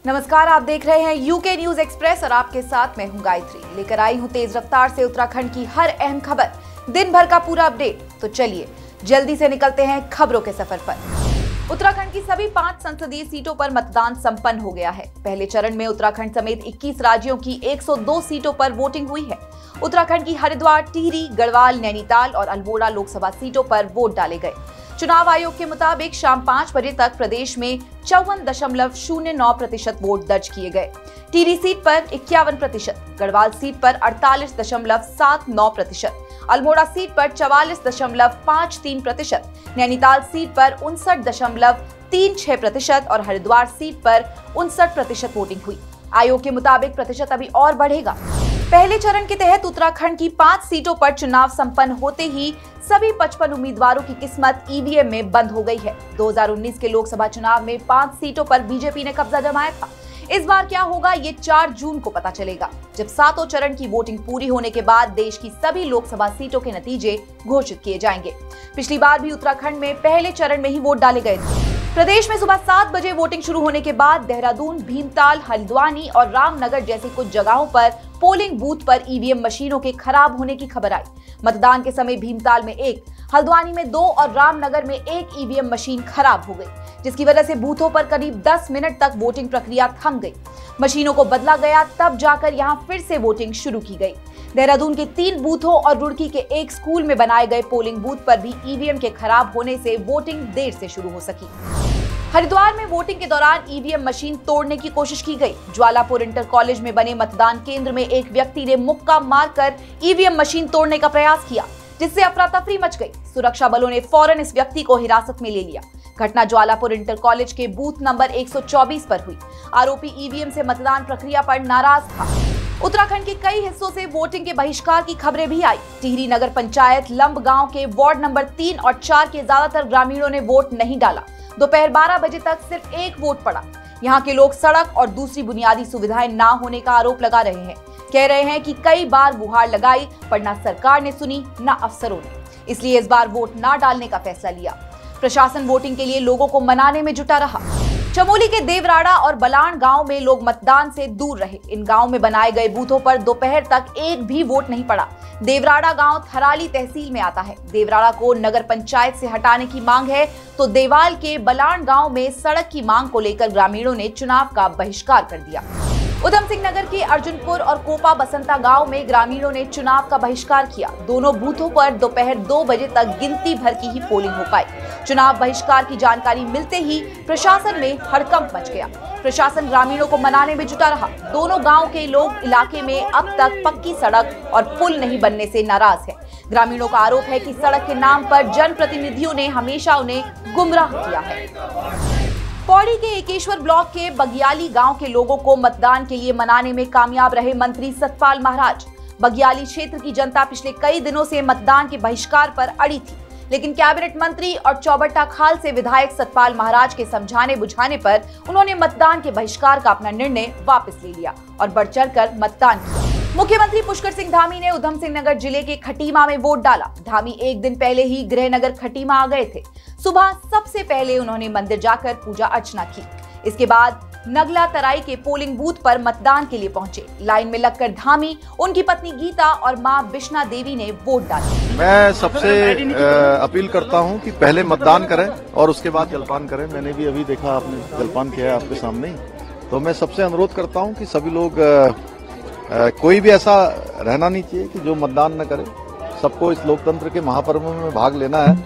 नमस्कार, आप देख रहे हैं यूके न्यूज एक्सप्रेस और आपके साथ मैं हूं गायत्री। लेकर आई हूं तेज रफ्तार से उत्तराखंड की हर अहम खबर, दिन भर का पूरा अपडेट। तो चलिए जल्दी से निकलते हैं खबरों के सफर पर। उत्तराखंड की सभी 5 संसदीय सीटों पर मतदान संपन्न हो गया है। पहले चरण में उत्तराखंड समेत 21 राज्यों की 102 सीटों पर वोटिंग हुई है। उत्तराखंड की हरिद्वार, टिहरी, गढ़वाल, नैनीताल और अल्मोड़ा लोकसभा सीटों पर वोट डाले गए। चुनाव आयोग के मुताबिक शाम 5 बजे तक प्रदेश में 54.09% वोट दर्ज किए गए। टिहरी सीट पर 51%, गढ़वाल सीट पर 48.79%, अल्मोड़ा सीट पर 44.53%, नैनीताल सीट पर 59.36% और हरिद्वार सीट पर 59% वोटिंग हुई। आयोग के मुताबिक प्रतिशत अभी और बढ़ेगा। पहले चरण के तहत उत्तराखंड की 5 सीटों पर चुनाव संपन्न होते ही सभी 55 उम्मीदवारों की किस्मत ईवीएम में बंद हो गई है। 2019 के लोकसभा चुनाव में 5 सीटों पर बीजेपी ने कब्जा जमाया था। इस बार क्या होगा ये 4 जून को पता चलेगा, जब 7वें चरण की वोटिंग पूरी होने के बाद देश की सभी लोकसभा सीटों के नतीजे घोषित किए जाएंगे। पिछली बार भी उत्तराखंड में पहले चरण में ही वोट डाले गए थे। प्रदेश में सुबह 7 बजे वोटिंग शुरू होने के बाद देहरादून, भीमताल, हल्द्वानी और रामनगर जैसी कुछ जगहों पर पोलिंग बूथ पर ईवीएम मशीनों के खराब होने की खबर आई। मतदान के समय भीमताल में 1, हल्द्वानी में 2 और रामनगर में 1 ईवीएम मशीन खराब हो गई, जिसकी वजह से बूथों पर करीब 10 मिनट तक वोटिंग प्रक्रिया थम गई। मशीनों को बदला गया, तब जाकर यहां फिर से वोटिंग शुरू की गई। देहरादून के 3 बूथों और रुड़की के 1 स्कूल में बनाए गए पोलिंग बूथ पर भी ईवीएम के खराब होने से वोटिंग देर से शुरू हो सकी। हरिद्वार में वोटिंग के दौरान ईवीएम मशीन तोड़ने की कोशिश की गई। ज्वालापुर इंटर कॉलेज में बने मतदान केंद्र में एक व्यक्ति ने मुक्का मारकर ईवीएम मशीन तोड़ने का प्रयास किया, जिससे अफरा तफरी मच गई। सुरक्षा बलों ने फौरन इस व्यक्ति को हिरासत में ले लिया। घटना ज्वालापुर इंटर कॉलेज के बूथ नंबर 124 पर हुई। आरोपी ईवीएम से मतदान प्रक्रिया पर नाराज था। उत्तराखंड के कई हिस्सों से वोटिंग के बहिष्कार की खबरें भी आई। टिहरी नगर पंचायत लंब गांव के वार्ड नंबर 3 और 4 के ज्यादातर ग्रामीणों ने वोट नहीं डाला। दोपहर 12 बजे तक सिर्फ 1 वोट पड़ा। यहाँ के लोग सड़क और दूसरी बुनियादी सुविधाएं ना होने का आरोप लगा रहे हैं। कह रहे हैं कि कई बार गुहार लगाई, पर ना सरकार ने सुनी ना अफसरों ने, इसलिए इस बार वोट ना डालने का फैसला लिया। प्रशासन वोटिंग के लिए लोगों को मनाने में जुटा रहा। चमोली के देवराड़ा और बलाण गांव में लोग मतदान से दूर रहे। इन गांव में बनाए गए बूथों पर दोपहर तक 1 भी वोट नहीं पड़ा। देवराड़ा गांव थराली तहसील में आता है। देवराड़ा को नगर पंचायत से हटाने की मांग है, तो देवाल के बलाण गांव में सड़क की मांग को लेकर ग्रामीणों ने चुनाव का बहिष्कार कर दिया। उधम सिंह नगर के अर्जुनपुर और कोपा बसंता गांव में ग्रामीणों ने चुनाव का बहिष्कार किया। दोनों बूथों पर दोपहर 2 बजे तक गिनती भर की ही पोलिंग हो पाई। चुनाव बहिष्कार की जानकारी मिलते ही प्रशासन में हड़कंप मच गया। प्रशासन ग्रामीणों को मनाने में जुटा रहा। दोनों गांव के लोग इलाके में अब तक पक्की सड़क और पुल नहीं बनने से नाराज है। ग्रामीणों का आरोप है कि सड़क के नाम पर जनप्रतिनिधियों ने हमेशा उन्हें गुमराह किया है। पौड़ी के एकेश्वर ब्लॉक के बगियाली गांव के लोगों को मतदान के लिए मनाने में कामयाब रहे मंत्री सतपाल महाराज। बगियाली क्षेत्र की जनता पिछले कई दिनों से मतदान के बहिष्कार पर अड़ी थी, लेकिन कैबिनेट मंत्री और चौबट्टा खाल से विधायक सतपाल महाराज के समझाने बुझाने पर उन्होंने मतदान के बहिष्कार का अपना निर्णय वापस ले लिया और बढ़ चढ़कर मतदान किया। मुख्यमंत्री पुष्कर सिंह धामी ने उधम सिंह नगर जिले के खटीमा में वोट डाला। धामी एक दिन पहले ही गृह नगर खटीमा आ गए थे। सुबह सबसे पहले उन्होंने मंदिर जाकर पूजा अर्चना की। इसके बाद नगला तराई के पोलिंग बूथ पर मतदान के लिए पहुंचे। लाइन में लगकर धामी, उनकी पत्नी गीता और मां बिश्ना देवी ने वोट डाला। मैं सबसे अपील करता हूं कि पहले मतदान करें और उसके बाद जलपान करें। मैंने भी अभी देखा आपने जलपान किया है आपके सामने ही। तो मैं सबसे अनुरोध करता हूं कि सभी लोग कोई भी ऐसा रहना नहीं चाहिए कि जो मतदान न करे। सबको इस लोकतंत्र के महापर्व में भाग लेना है।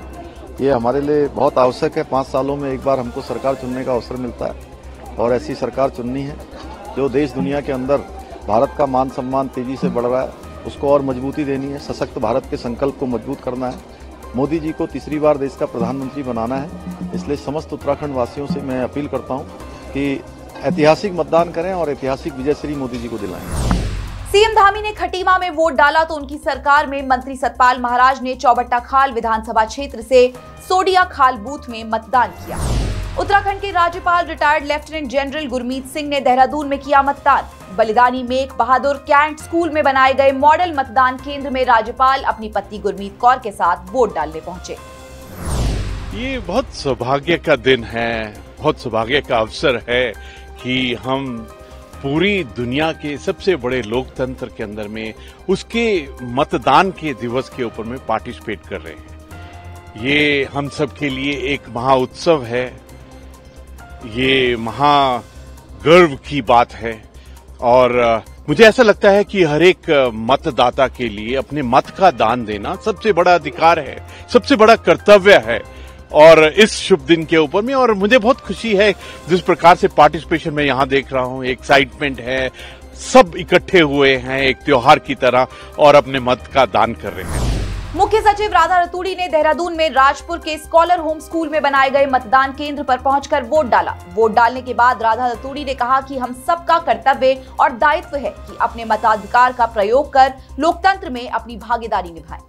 ये हमारे लिए बहुत आवश्यक है। 5 सालों में एक बार हमको सरकार चुनने का अवसर मिलता है और ऐसी सरकार चुननी है जो देश दुनिया के अंदर भारत का मान सम्मान तेजी से बढ़ रहा है, उसको और मजबूती देनी है। सशक्त भारत के संकल्प को मजबूत करना है। मोदी जी को तीसरी बार देश का प्रधानमंत्री बनाना है। इसलिए समस्त उत्तराखंड वासियों से मैं अपील करता हूँ कि ऐतिहासिक मतदान करें और ऐतिहासिक विजय श्री मोदी जी को दिलाएं। सीएम धामी ने खटीमा में वोट डाला तो उनकी सरकार में मंत्री सतपाल महाराज ने चौबट्टा खाल विधानसभा क्षेत्र से सोडिया खाल बूथ में मतदान किया। उत्तराखंड के राज्यपाल retired lieutenant general Gurmeet Singh ने देहरादून में किया मतदान। बलिदानी मेघ बहादुर कैंट स्कूल में बनाए गए मॉडल मतदान केंद्र में राज्यपाल अपनी पत्नी गुरमीत कौर के साथ वोट डालने पहुंचे। ये बहुत सौभाग्य का दिन है, बहुत सौभाग्य का अवसर है कि हम पूरी दुनिया के सबसे बड़े लोकतंत्र के अंदर में उसके मतदान के दिवस के ऊपर में पार्टिसिपेट कर रहे हैं। ये हम सब के लिए एक महा उत्सव है, ये महा गर्व की बात है और मुझे ऐसा लगता है कि हर एक मतदाता के लिए अपने मत का दान देना सबसे बड़ा अधिकार है, सबसे बड़ा कर्तव्य है। और इस शुभ दिन के ऊपर में और मुझे बहुत खुशी है जिस प्रकार से पार्टिसिपेशन मैं यहाँ देख रहा हूँ, एक्साइटमेंट है, सब इकट्ठे हुए हैं एक त्योहार की तरह और अपने मत का दान कर रहे हैं। मुख्य सचिव राधा रतूड़ी ने देहरादून में राजपुर के स्कॉलर होम स्कूल में बनाए गए मतदान केंद्र पर पहुंचकर वोट डाला। वोट डालने के बाद राधा रतूड़ी ने कहा कि हम सबका कर्तव्य और दायित्व है कि अपने मताधिकार का प्रयोग कर लोकतंत्र में अपनी भागीदारी निभाएं।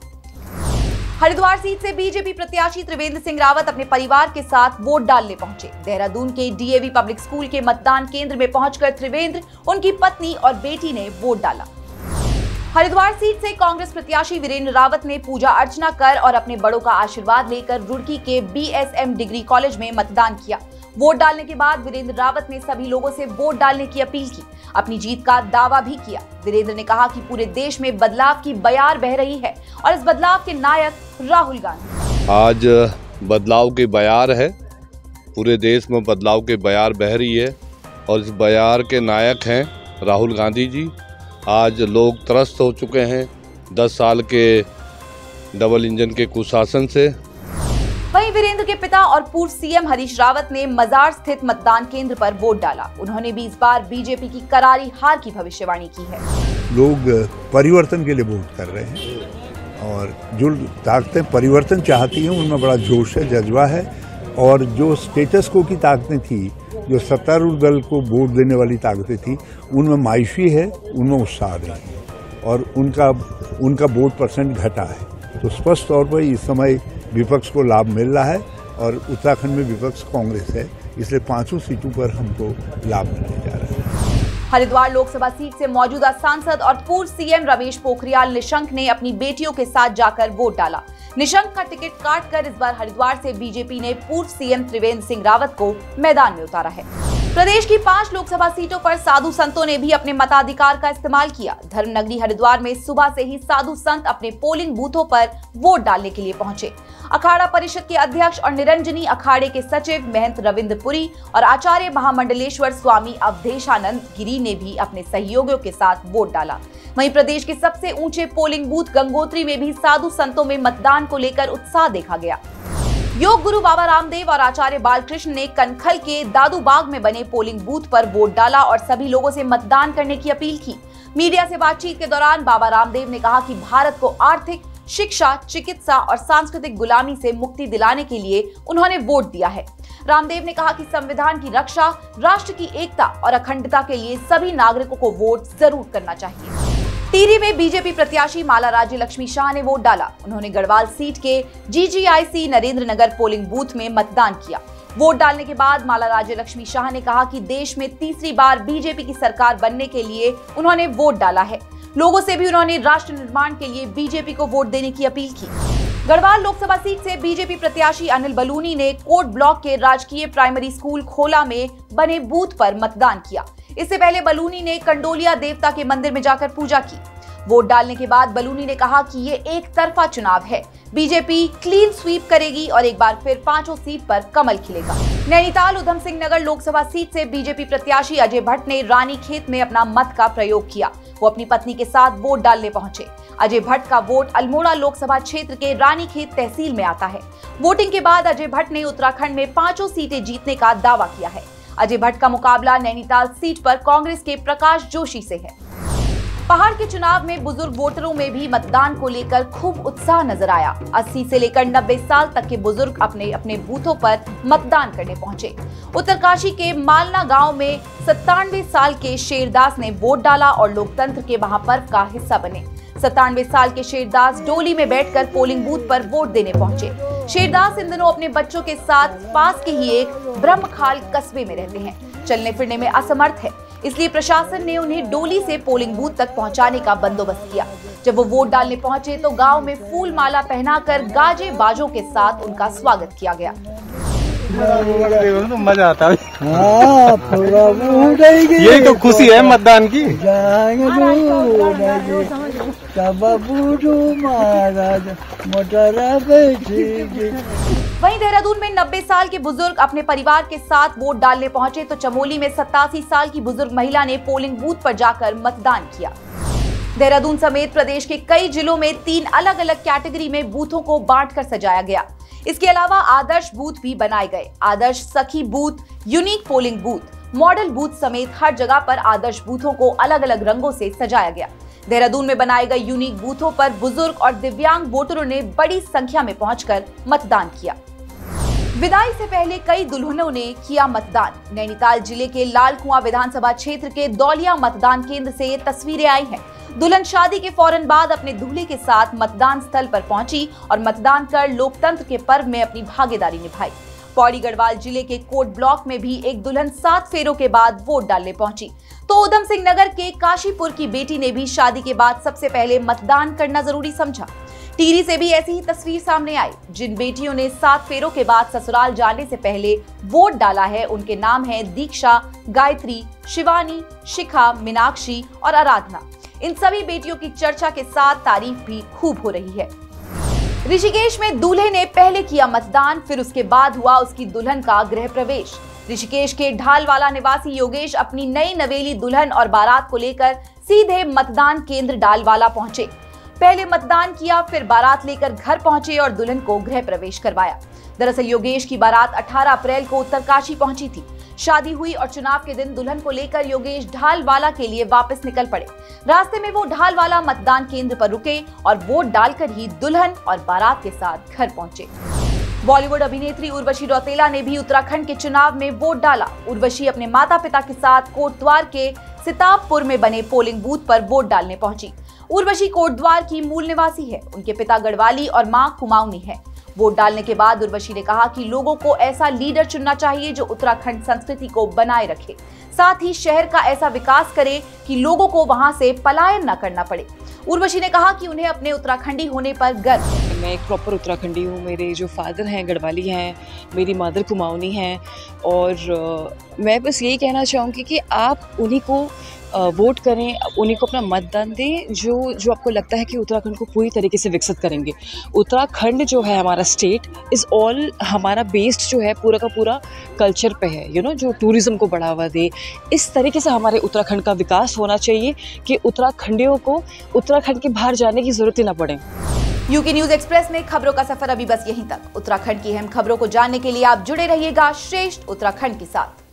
हरिद्वार सीट से बीजेपी प्रत्याशी त्रिवेंद्र सिंह रावत अपने परिवार के साथ वोट डालने पहुंचे। देहरादून के डीएवी पब्लिक स्कूल के मतदान केंद्र में पहुंचकर त्रिवेंद्र, उनकी पत्नी और बेटी ने वोट डाला। हरिद्वार सीट से कांग्रेस प्रत्याशी वीरेंद्र रावत ने पूजा अर्चना कर और अपने बड़ों का आशीर्वाद लेकर रुड़की के बीएसएम डिग्री कॉलेज में मतदान किया। वोट डालने के बाद वीरेंद्र रावत ने सभी लोगों से वोट डालने की अपील की, अपनी जीत का दावा भी किया। वीरेंद्र ने कहा कि पूरे देश में बदलाव की बयार बह रही है और इस बदलाव के नायक राहुल गांधी। आज बदलाव की बयार है, पूरे देश में बदलाव की बयार बह रही है और इस बयार के नायक हैं राहुल गांधी जी। आज लोग त्रस्त हो चुके हैं 10 साल के डबल इंजन के कुशासन से। वहीं वीरेंद्र के पिता और पूर्व सीएम हरीश रावत ने मजार स्थित मतदान केंद्र पर वोट डाला। उन्होंने भी इस बार बीजेपी की करारी हार की भविष्यवाणी की है। लोग परिवर्तन के लिए वोट कर रहे हैं और जो ताकतें परिवर्तन चाहती हैं उनमें बड़ा जोश है, जज्बा है और जो स्टेटस को की ताकतें थी, जो सत्तारूढ़ दल को वोट देने वाली ताकतें थी, उनमें मायूसी है, उनमें उत्साह नहीं है और उनका वोट परसेंट घटा है। तो स्पष्ट तौर पर इस समय विपक्ष को लाभ मिल रहा है और उत्तराखंड में विपक्ष कांग्रेस है, इसलिए 5 सीटों पर हमको लाभ मिलने जा रहा है। हरिद्वार लोकसभा सीट से मौजूदा सांसद और पूर्व सीएम रमेश पोखरियाल निशंक ने अपनी बेटियों के साथ जाकर वोट डाला। निशंक का टिकट काटकर इस बार हरिद्वार से बीजेपी ने पूर्व सीएम त्रिवेंद्र सिंह रावत को मैदान में उतारा है। प्रदेश की 5 लोकसभा सीटों पर साधु संतों ने भी अपने मताधिकार का इस्तेमाल किया। धर्मनगरी हरिद्वार में सुबह से ही साधु संत अपने पोलिंग बूथों पर वोट डालने के लिए पहुंचे। अखाड़ा परिषद के अध्यक्ष और निरंजनी अखाड़े के सचिव महंत रविंद्रपुरी और आचार्य महामंडलेश्वर स्वामी अवधेशानंद गिरी ने भी अपने सहयोगियों के साथ वोट डाला। वहीं प्रदेश के सबसे ऊंचे पोलिंग बूथ गंगोत्री में भी साधु संतों में मतदान को लेकर उत्साह देखा गया। योग गुरु बाबा रामदेव और आचार्य बालकृष्ण ने कनखल के दादू बाग में बने पोलिंग बूथ पर वोट डाला और सभी लोगों से मतदान करने की अपील की। मीडिया से बातचीत के दौरान बाबा रामदेव ने कहा कि भारत को आर्थिक, शिक्षा, चिकित्सा और सांस्कृतिक गुलामी से मुक्ति दिलाने के लिए उन्होंने वोट दिया है। रामदेव ने कहा कि संविधान की रक्षा, राष्ट्र की एकता और अखंडता के लिए सभी नागरिकों को वोट जरूर करना चाहिए। टिहरी में बीजेपी प्रत्याशी माला राज्य लक्ष्मी शाह ने वोट डाला। उन्होंने गढ़वाल सीट के GGIC Narendra Nagar polling booth में मतदान किया। वोट डालने के बाद माला राज्य लक्ष्मी शाह ने कहा कि देश में तीसरी बार बीजेपी की सरकार बनने के लिए उन्होंने वोट डाला है। लोगों से भी उन्होंने राष्ट्र निर्माण के लिए बीजेपी को वोट देने की अपील की। गढ़वाल लोकसभा सीट से बीजेपी प्रत्याशी अनिल बलूनी ने कोट ब्लॉक के राजकीय प्राइमरी स्कूल खोला में बने बूथ पर मतदान किया। इससे पहले बलूनी ने कंडोलिया देवता के मंदिर में जाकर पूजा की। वोट डालने के बाद बलूनी ने कहा कि ये एक तरफा चुनाव है, बीजेपी क्लीन स्वीप करेगी और एक बार फिर 5 सीट पर कमल खिलेगा। नैनीताल उधम सिंह नगर लोकसभा सीट से बीजेपी प्रत्याशी अजय भट्ट ने रानीखेत में अपना मत का प्रयोग किया। वो अपनी पत्नी के साथ वोट डालने पहुंचे। अजय भट्ट का वोट अल्मोड़ा लोकसभा क्षेत्र के रानीखेत तहसील में आता है। वोटिंग के बाद अजय भट्ट ने उत्तराखंड में 5 सीटें जीतने का दावा किया है। अजय भट्ट का मुकाबला नैनीताल सीट पर कांग्रेस के प्रकाश जोशी से है। पहाड़ के चुनाव में बुजुर्ग वोटरों में भी मतदान को लेकर खूब उत्साह नजर आया। 80 से लेकर 90 साल तक के बुजुर्ग अपने अपने बूथों पर मतदान करने पहुंचे। उत्तरकाशी के मालना गांव में 97 साल के शेरदास ने वोट डाला और लोकतंत्र के महापर्व का हिस्सा बने। 97 साल के शेरदास डोली में बैठकर पोलिंग बूथ पर वोट देने पहुंचे। शेरदास इन दिनों अपने बच्चों के साथ पास के ही एक ब्रह्मखाल कस्बे में रहते हैं। चलने फिरने में असमर्थ है, इसलिए प्रशासन ने उन्हें डोली से पोलिंग बूथ तक पहुंचाने का बंदोबस्त किया। जब वो वोट डालने पहुंचे तो गांव में फूल माला पहनाकर गाजे बाजों के साथ उनका स्वागत किया गया। तो मजा आता है। हाँ, यही तो खुशी है मतदान की। वहीं देहरादून में 90 साल के बुजुर्ग अपने परिवार के साथ वोट डालने पहुंचे तो चमोली में 87 साल की बुजुर्ग महिला ने पोलिंग बूथ पर जाकर मतदान किया। देहरादून समेत प्रदेश के कई जिलों में 3 अलग अलग कैटेगरी में बूथों को बांटकर सजाया गया। इसके अलावा आदर्श बूथ भी बनाए गए। आदर्श सखी booth, unique polling booth, model booth समेत हर जगह पर आदर्श बूथों को अलग अलग रंगों से सजाया गया। देहरादून में बनाए गए यूनिक बूथों पर बुजुर्ग और दिव्यांग वोटरों ने बड़ी संख्या में पहुंचकर मतदान किया। विदाई से पहले कई दुल्हनों ने किया मतदान। नैनीताल जिले के लाल कुआं विधानसभा क्षेत्र के दौलिया मतदान केंद्र से ये तस्वीरें आई हैं। दुल्हन शादी के फौरन बाद अपने दूल्हे के साथ मतदान स्थल पर पहुंची और मतदान कर लोकतंत्र के पर्व में अपनी भागीदारी निभाई। पौड़ी गढ़वाल जिले के कोट ब्लॉक में भी एक दुल्हन 7 फेरों के बाद वोट डालने पहुंची। तो उधम सिंह नगर के काशीपुर की बेटी ने भी शादी के बाद सबसे पहले मतदान करना जरूरी समझा। टिहरी से भी ऐसी ही तस्वीर सामने आई। जिन बेटियों ने 7 फेरों के बाद ससुराल जाने से पहले वोट डाला है उनके नाम हैं दीक्षा, गायत्री, शिवानी, शिखा, मीनाक्षी और आराधना। इन सभी बेटियों की चर्चा के साथ तारीफ भी खूब हो रही है। ऋषिकेश में दूल्हे ने पहले किया मतदान, फिर उसके बाद हुआ उसकी दुल्हन का गृह प्रवेश। ऋषिकेश के ढालवाला निवासी योगेश अपनी नई नवेली दुल्हन और बारात को लेकर सीधे मतदान केंद्र ढालवाला पहुंचे। पहले मतदान किया, फिर बारात लेकर घर पहुंचे और दुल्हन को गृह प्रवेश करवाया। दरअसल योगेश की बारात 18 अप्रैल को उत्तरकाशी पहुंची थी। शादी हुई और चुनाव के दिन दुल्हन को लेकर योगेश ढालवाला के लिए वापस निकल पड़े। रास्ते में वो ढालवाला मतदान केंद्र पर रुके और वोट डालकर ही दुल्हन और बारात के साथ घर पहुंचे। बॉलीवुड अभिनेत्री उर्वशी रौतेला ने भी उत्तराखंड के चुनाव में वोट डाला। उर्वशी अपने माता पिता के साथ कोटद्वार के सिताबपुर में बने पोलिंग बूथ पर वोट डालने पहुंची। उर्वशी कोटद्वार की मूल निवासी है। उनके पिता गढ़वाली और मां कुमाऊनी है। वोट डालने के बाद उर्वशी ने कहा कि लोगों को ऐसा लीडर चुनना चाहिए जो उत्तराखंड संस्कृति को बनाए रखे, साथ ही शहर का ऐसा विकास करे कि लोगों को वहां से पलायन न करना पड़े। उर्वशी ने कहा कि उन्हें अपने उत्तराखंडी होने पर गर्व है। मैं एक प्रॉपर उत्तराखंडी हूँ। मेरे जो फादर हैं गढ़वाली हैं, मेरी मदर कुमाऊनी हैं और मैं बस यही कहना चाहूँगी कि आप उन्हीं को वोट करें, उन्हीं को अपना मतदान दें जो आपको लगता है कि उत्तराखंड को पूरी तरीके से विकसित करेंगे। उत्तराखंड जो है हमारा स्टेट इज़ ऑल हमारा बेस्ड जो है पूरा का पूरा कल्चर पे है, जो टूरिज़्म को बढ़ावा दे। इस तरीके से हमारे उत्तराखंड का विकास होना चाहिए कि उत्तराखंडियों को उत्तराखंड के बाहर जाने की ज़रूरत ही ना पड़े। यूके न्यूज एक्सप्रेस में खबरों का सफर अभी बस यहीं तक। उत्तराखंड की अहम खबरों को जानने के लिए आप जुड़े रहिएगा श्रेष्ठ उत्तराखंड के साथ।